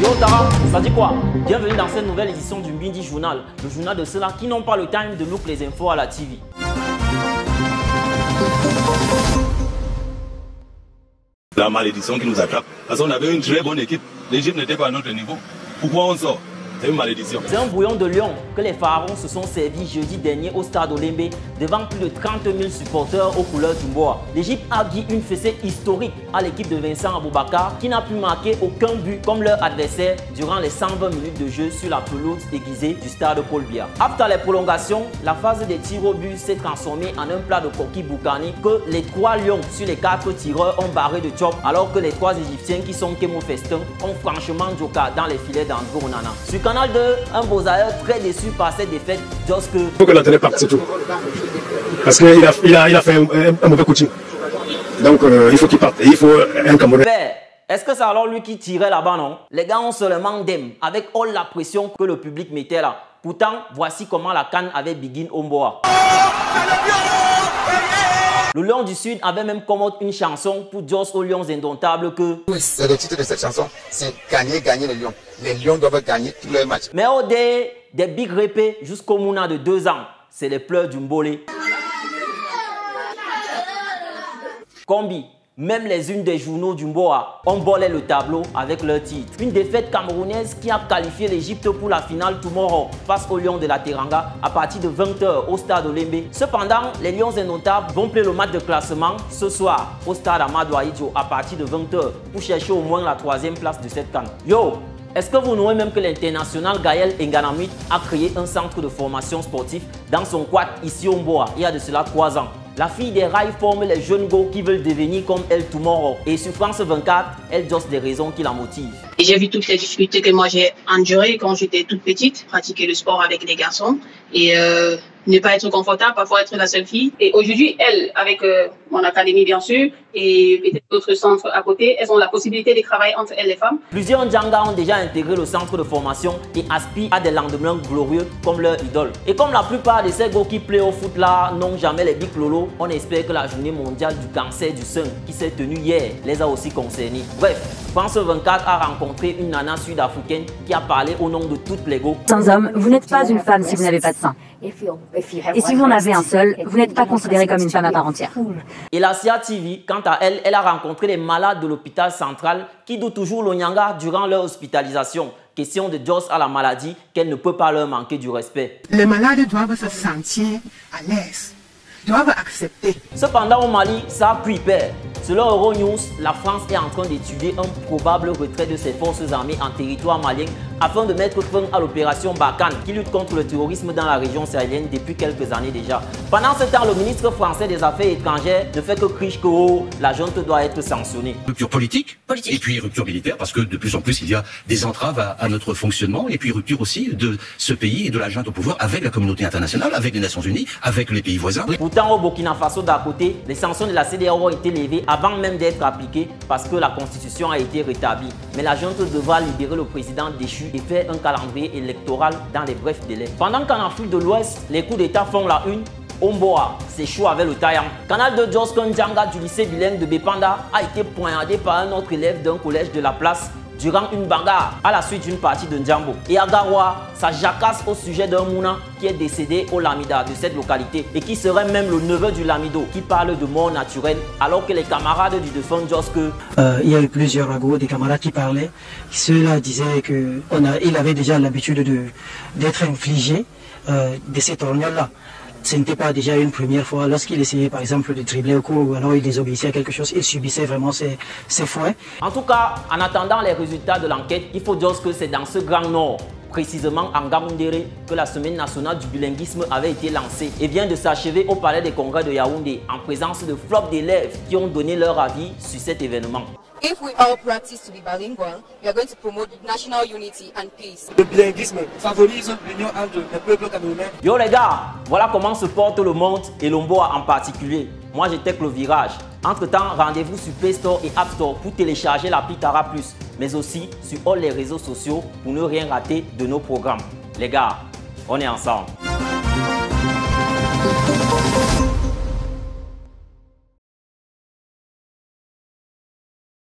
Yo Tara, ça dit quoi? Bienvenue dans cette nouvelle édition du Midi Journal, le journal de ceux-là qui n'ont pas le time de look les infos à la TV. La malédiction qui nous attrape, parce qu'on avait une très bonne équipe, l'Égypte n'était pas à notre niveau. Pourquoi on sort? C'est une malédiction. C'est un bouillon de lion que les Pharaons se sont servis jeudi dernier au stade Olembe devant plus de 30 000 supporters aux couleurs du Mboa. L'Égypte a dit une fessée historique à l'équipe de Vincent Aboubakar qui n'a pu marquer aucun but comme leur adversaire durant les 120 minutes de jeu sur la pelouse aiguisée du stade Paul Biya. Après les prolongations, la phase des tirs au but s'est transformée en un plat de coquille boucani que les 3 lions sur les 4 tireurs ont barré de chop alors que les 3 Égyptiens qui sont Kemo Festin ont franchement joker dans les filets d'André Onana. Sur Canal 2, un Bozaïeur très déçu par cette défaite lorsque... Il faut que l'entraîneur parte, c'est tout. Parce qu'il a fait un mauvais coaching. Donc il faut qu'il parte. Et il faut un Camerounais. Est-ce que c'est alors lui qui tirait là-bas, non? Les gars ont seulement d'aime avec all la pression que le public mettait là. Pourtant, voici comment la CAN avait begin au Mboa. Le Lion du Sud avait même commandé une chanson pour Jos aux Lions Indomptables que... C'est le titre de cette chanson, c'est gagner les Lions. Les Lions doivent gagner tous leurs matchs. Mais au dé, des big répés jusqu'au Mouna de 2 ans, c'est les pleurs du Mbolé. Combi. Même les unes des journaux du Mboa ont bolé le tableau avec leur titre. Une défaite camerounaise qui a qualifié l'Égypte pour la finale tomorrow face aux Lions de la Teranga à partir de 20 h au stade Olembe. Cependant, les Lions Indomptables vont play le match de classement ce soir au stade Amadou Ahidjo à partir de 20 h pour chercher au moins la 3e place de cette CAN. Yo! Est-ce que vous nommez même que l'international Gaël Nganamit a créé un centre de formation sportif dans son quad ici au Mboa il y a de cela 3 ans? La fille des rails forme les jeunes go qui veulent devenir comme elle tomorrow. Et sur France 24, elle donne des raisons qui la motivent. Et j'ai vu toutes les difficultés que moi j'ai endurées quand j'étais toute petite, pratiquer le sport avec les garçons et ne pas être confortable, parfois être la seule fille. Et aujourd'hui, elle, avec mon académie bien sûr, et peut-être d'autres centres à côté, elles ont la possibilité de travailler entre elles les femmes. Plusieurs Ndjanga ont déjà intégré le centre de formation et aspirent à des lendemains glorieux comme leur idole. Et comme la plupart de ces gars qui play au foot là n'ont jamais les big lolo, on espère que la journée mondiale du cancer du sein qui s'est tenue hier les a aussi concernés. Bref, France 24 a rencontré une nana sud-africaine qui a parlé au nom de toutes les go. Sans homme, vous n'êtes pas une femme si vous n'avez pas de sein. Et si vous en avez un seul, vous n'êtes pas considérée comme une femme à part entière. Et la CIA TV, quant à elle, elle a rencontré les malades de l'hôpital central qui doutent toujours l'Onyanga durant leur hospitalisation. Question de Jos à la maladie qu'elle ne peut pas leur manquer du respect. Les malades doivent se sentir à l'aise, doivent accepter. Cependant au Mali, ça a pris peur. Selon Euronews, la France est en train d'étudier un probable retrait de ses forces armées en territoire malien afin de mettre fin à l'opération Barkhane qui lutte contre le terrorisme dans la région sahélienne depuis quelques années déjà. Pendant ce temps, le ministre français des Affaires étrangères ne fait que crier que la junte doit être sanctionnée. Rupture politique et puis rupture militaire parce que de plus en plus il y a des entraves à notre fonctionnement et puis rupture aussi de ce pays et de la junte au pouvoir avec la communauté internationale, avec les Nations Unies, avec les pays voisins. Pourtant au Burkina Faso d'à côté, les sanctions de la CEDEAO ont été levées avant même d'être appliquées parce que la constitution a été rétablie. Mais la junte devra libérer le président déchu et faire un calendrier électoral dans les brefs délais. Pendant qu'en Afrique de l'Ouest, les coups d'État font la une, Omboa s'échoue avec le Taïan. Canal de Jos Ndjanga du lycée bilingue de Bepanda a été poignardé par un autre élève d'un collège de la place durant une bagarre à la suite d'une partie de Ndjambo. Et à Garoua, ça jacasse au sujet d'un Mouna qui est décédé au Lamida de cette localité et qui serait même le neveu du Lamido qui parle de mort naturelle alors que les camarades du défunt Joske... il y a eu plusieurs ragots, des camarades qui parlaient. Ceux-là disaient qu'il avait déjà l'habitude d'être infligé de ces torgnoles-là. Ce n'était pas déjà une première fois. Lorsqu'il essayait par exemple de dribbler au cours ou alors il désobéissait à quelque chose, il subissait vraiment ses fouets. En tout cas, en attendant les résultats de l'enquête, il faut dire que c'est dans ce Grand Nord, précisément en Gamoundéré, que la semaine nationale du bilinguisme avait été lancée et vient de s'achever au palais des congrès de Yaoundé en présence de flops d'élèves qui ont donné leur avis sur cet événement. If we all practice to be bilingual, we are going to promote national unity and peace. Le bilinguisme favorise l'union entre les peuples camerounais. Yo les gars, voilà comment se porte le monde et l'Omboa en particulier. Moi j'étais que le virage. Entre temps, rendez-vous sur Play Store et App Store pour télécharger l'appli Tara Plus, mais aussi sur tous les réseaux sociaux pour ne rien rater de nos programmes. Les gars, on est ensemble.